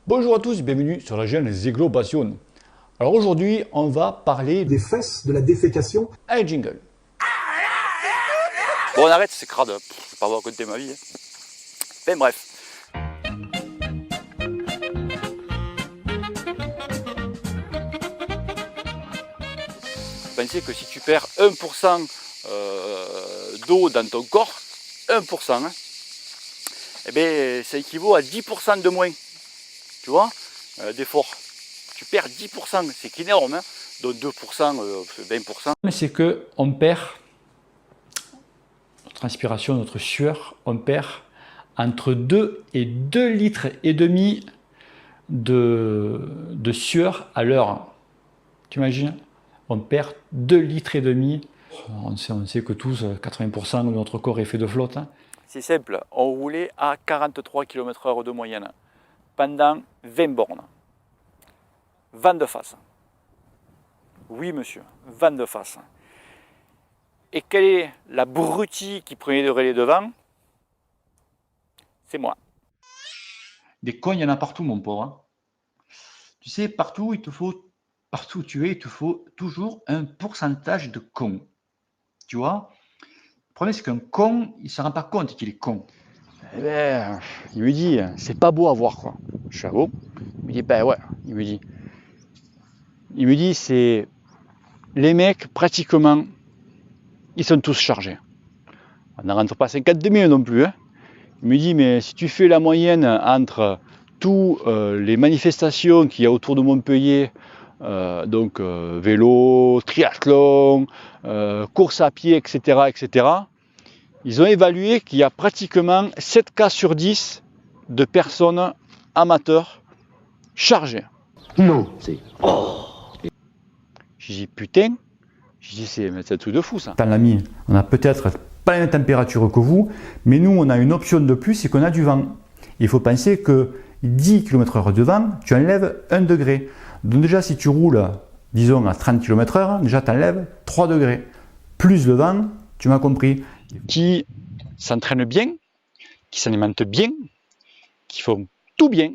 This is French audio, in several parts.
Bonjour à tous, bienvenue sur la chaîne Ziglobation. Alors aujourd'hui, on va parler des fesses, de la défécation. Allez, jingle. Bon, on arrête, c'est crade. Je vais pas vous raconter ma vie. Enfin bref. Pensez que si tu perds 1% d'eau dans ton corps, 1%, hein, eh bien, ça équivaut à 10% de moins, tu vois, d'effort. Tu perds 10%, c'est énorme, hein, donc 2%, 20%. Mais c'est que on perd notre transpiration, notre sueur, on perd entre 2 et 2 litres et demi de sueur à l'heure. Tu imagines? On perd 2 litres et demi. On sait que tous, 80% de notre corps est fait de flotte. Hein. C'est simple, on roulait à 43 km/h de moyenne pendant 20 bornes. Vent de face. Oui monsieur, vent de face. Et quelle est l'abruti qui prenait le relais devant? C'est moi. Des cons, il y en a partout, mon pauvre. Hein. Tu sais, partout où tu es, il te faut toujours un pourcentage de cons. Tu vois? Le problème, c'est qu'un con, il ne se rend pas compte qu'il est con. Eh ben, il me dit, c'est pas beau à voir, quoi. Je suis à beau. Il me dit, ben ouais, il me dit, c'est les mecs, pratiquement, ils sont tous chargés. On ne rentre pas 52 000 non plus. Hein. Il me dit, mais si tu fais la moyenne entre toutes les manifestations qu'il y a autour de Montpellier, donc vélo, triathlon, course à pied, etc., ils ont évalué qu'il y a pratiquement 7 cas sur 10 de personnes amateurs chargées. Non, c'est... J'ai dit, putain, c'est un truc de fou ça. Dans l'ami, on a peut-être pas la même température que vous, mais nous, on a une option de plus, c'est qu'on a du vent. Il faut penser que 10 km/h de vent, tu enlèves 1 degré. Donc déjà, si tu roules, disons, à 30 km/h, déjà, tu enlèves 3 degrés. Plus le vent, tu m'as compris. Qui s'entraînent bien, qui s'alimentent bien, qui font tout bien.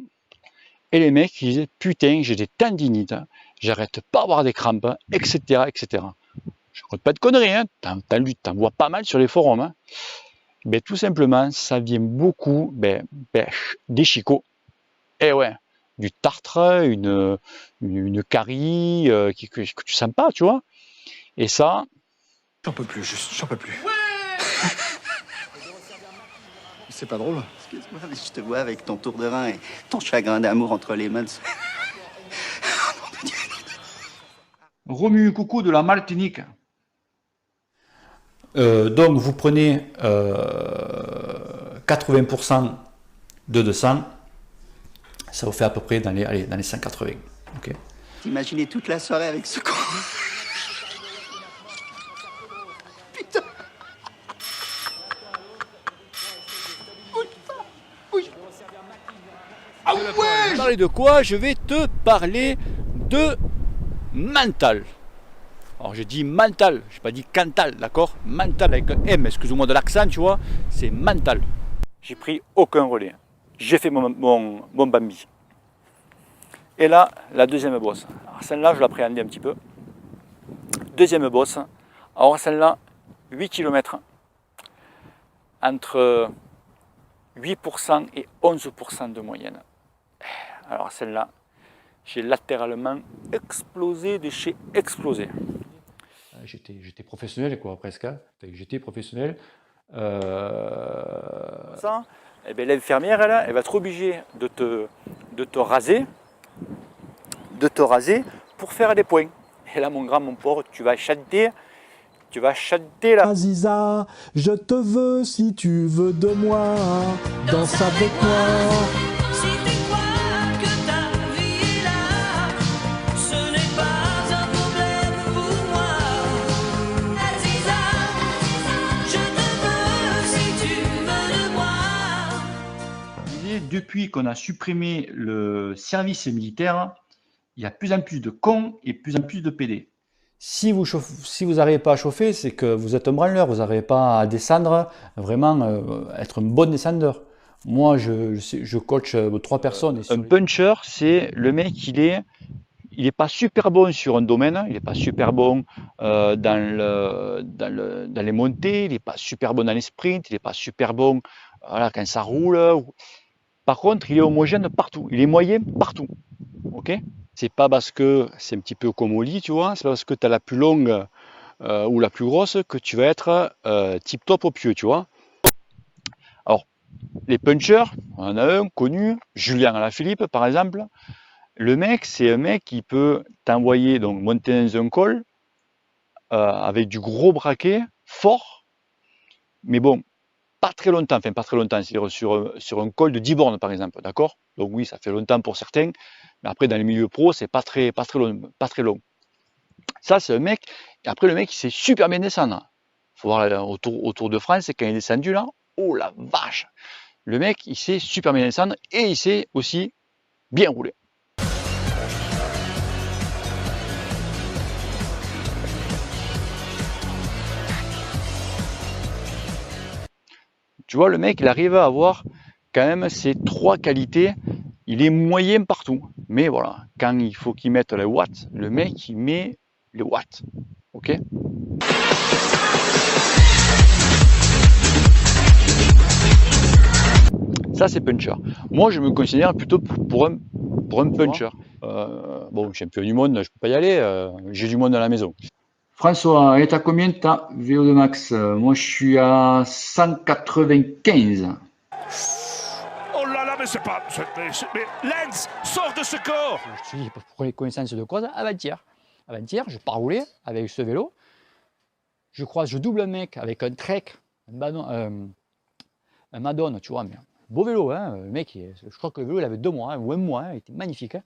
Et les mecs, ils disent, putain, j'ai des tendinites, j'arrête pas d'avoir des crampes, etc., etc. Je ne raconte pas de conneries, hein. T'en vois pas mal sur les forums. Hein. Ben, tout simplement, ça vient beaucoup des chicots. Et ouais, du tartre, une carie que tu sens pas, tu vois. Et ça... J'en peux plus, j'en peux plus. C'est pas drôle. Excuse-moi, mais je te vois avec ton tour de rein et ton chagrin d'amour entre les mains. Romu Coucou de la Martinique. Donc vous prenez 80% de 200, ça vous fait à peu près dans les 180. Okay. T'imaginer toute la soirée avec ce con. Putain. Ah ouais. Je vais parler de quoi? Je vais te parler de mental. Alors j'ai dit mental, je n'ai pas dit cantal, d'accord? Mental avec un M, excuse-moi de l'accent, tu vois, c'est mental. J'ai pris aucun relais. J'ai fait mon Bambi. Et là, la deuxième bosse. Alors celle-là, je l'appréhendais un petit peu. Deuxième bosse. Alors celle-là, 8 km. Entre 8% et 11% de moyenne. Alors celle-là, j'ai latéralement explosé de chez explosé. J'étais professionnel, quoi, presque. Hein. J'étais professionnel. Ça, eh bien, l'infirmière, elle va être obligée de te raser pour faire des points. Et là, mon grand, mon pauvre, tu vas chanter là. Aziza, je te veux si tu veux de moi, danse avec moi. Depuis qu'on a supprimé le service militaire, il y a de plus en plus de cons et de plus en plus de PD. Si vous n'arrivez pas à chauffer, c'est que vous êtes un branleur, vous n'arrivez pas à descendre, vraiment être un bon descendeur. Moi, je coach 3 personnes. Un puncher, c'est le mec, il est pas super bon sur un domaine, il est pas super bon dans les montées, il est pas super bon dans les sprints, il est pas super bon voilà, quand ça roule. Par contre, il est homogène partout, il est moyen partout. Ok? C'est pas parce que c'est un petit peu comme au lit, tu vois, c'est pas parce que tu as la plus longue ou la plus grosse que tu vas être tip top au pied, tu vois. Alors, les punchers, on en a un connu, Julien Alaphilippe par exemple. Le mec, c'est un mec qui peut t'envoyer donc monter dans un col avec du gros braquet fort, mais bon, pas très longtemps, enfin pas très longtemps, c'est-à-dire sur un col de 10 bornes par exemple, d'accord? Donc oui, ça fait longtemps pour certains, mais après dans les milieux pro, c'est pas très long. Ça, c'est un mec, et après le mec, il sait super bien descendre. Faut voir au Tour de France, quand il est descendu là, oh la vache! Le mec, il sait super bien descendre et il sait aussi bien rouler. Tu vois, le mec, il arrive à avoir quand même ces 3 qualités. Il est moyen partout. Mais voilà, quand il faut qu'il mette les watts, le mec, il met les watts. Ok? Ça, c'est puncher. Moi, je me considère plutôt pour un puncher. Bon, champion du monde, je peux pas y aller. J'ai du monde à la maison. François, elle est à combien ta VO2 max? Moi, je suis à 195. Oh là là, mais c'est pas... Mais Lens, sors de ce corps! Je te dis, pour les connaissances de cause, avant-hier, je pars rouler avec ce vélo. Je double un mec avec un Trek, un Madone, tu vois, mais un beau vélo, hein. Le mec, je crois que le vélo, il avait 2 mois, ou 1 mois, il était magnifique. Hein.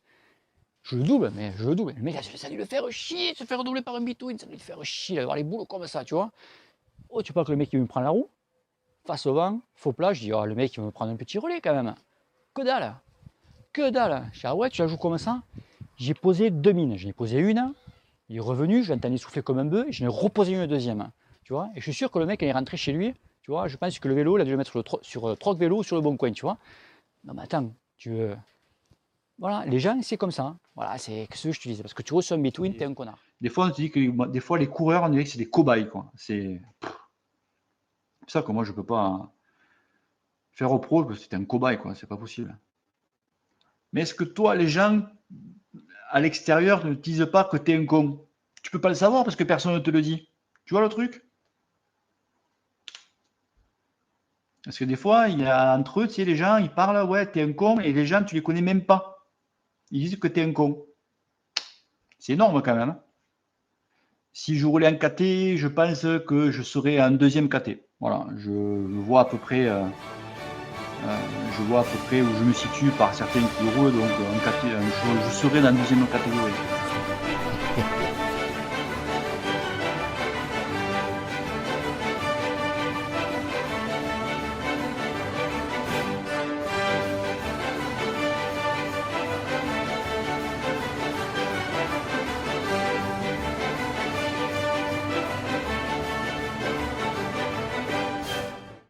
Je le double. Le mec, ça lui le faire chier, se faire doubler par un bitouine, ça lui le faire chier, d'avoir les boules comme ça, tu vois. Oh, tu vois que le mec, il me prend la roue, face au vent, faux plat, je dis, oh, le mec, il va me prendre un petit relais quand même. Que dalle. Je dis, ah ouais, tu la joues comme ça? J'ai posé 2 mines, j'en ai posé une, il est revenu, je l'entendais souffler comme un bœuf, j'en ai reposé une deuxième, tu vois. Et je suis sûr que le mec, quand il est rentré chez lui, tu vois, je pense que le vélo, il a dû le mettre sur Troc Vélo ou sur le Bon Coin, tu vois. Non, mais attends, tu veux. Voilà, les gens, c'est comme ça. Hein. Voilà, c'est ce que je te disais. Parce que tu reçois un between, t'es un connard. Des fois, on te dit que des fois, les coureurs, on dirait que c'est des cobayes, quoi. C'est ça que moi, je peux pas faire au pro, parce que c'est un cobaye, quoi. C'est pas possible. Mais est-ce que toi, les gens, à l'extérieur, ne te disent pas que t'es un con? Tu peux pas le savoir parce que personne ne te le dit. Tu vois le truc? Parce que des fois, il y a entre eux, tu sais, les gens, ils parlent, ouais, t'es un con, et les gens, tu les connais même pas. Ils disent que t'es un con. C'est énorme quand même. Hein. Si je roulais en KT, je pense que je serais en 2e KT. Voilà, je vois à peu près où je me situe par certains qui roulent, donc en KT, je serais dans la 2e catégorie.